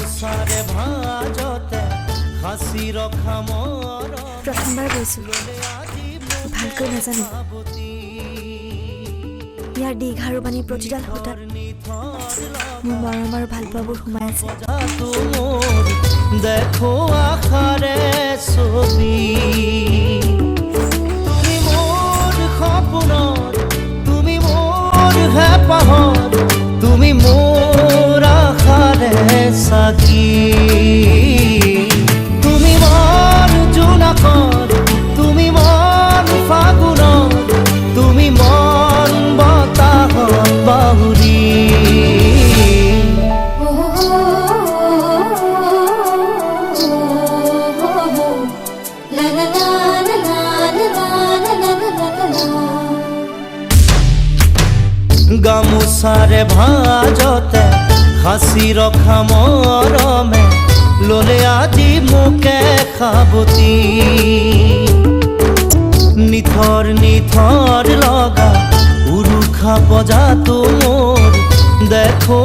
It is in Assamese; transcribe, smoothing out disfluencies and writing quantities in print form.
গামোচাৰে ভাজতে হাসি ৰখা মৰ প্ৰথমবাৰ গৈছোঁ ভালকৈ নাজানো ইয়াৰ দীঘাৰু বাণী প্ৰতিডাল সূতাত মোৰ মৰম আৰু ভালপোৱাবোৰ সোমাই আছে দেখো আশাৰে ছবি তুমি মোৰ সপোনত তুমি মোৰ হেঁপাহত তুমি মোৰ আশাৰে সাক্ষী তুমি মন জোনাকত তুমি মন ফাগুনত তুমি মন বতাহত বাহুৰি গামোচাৰে ভাজতে হাসি ৰখা মৰমে ললে আজি মোকে সাবতি নিথৰ নিথৰ লগা উৰুখা বজাতো মোৰ দেখো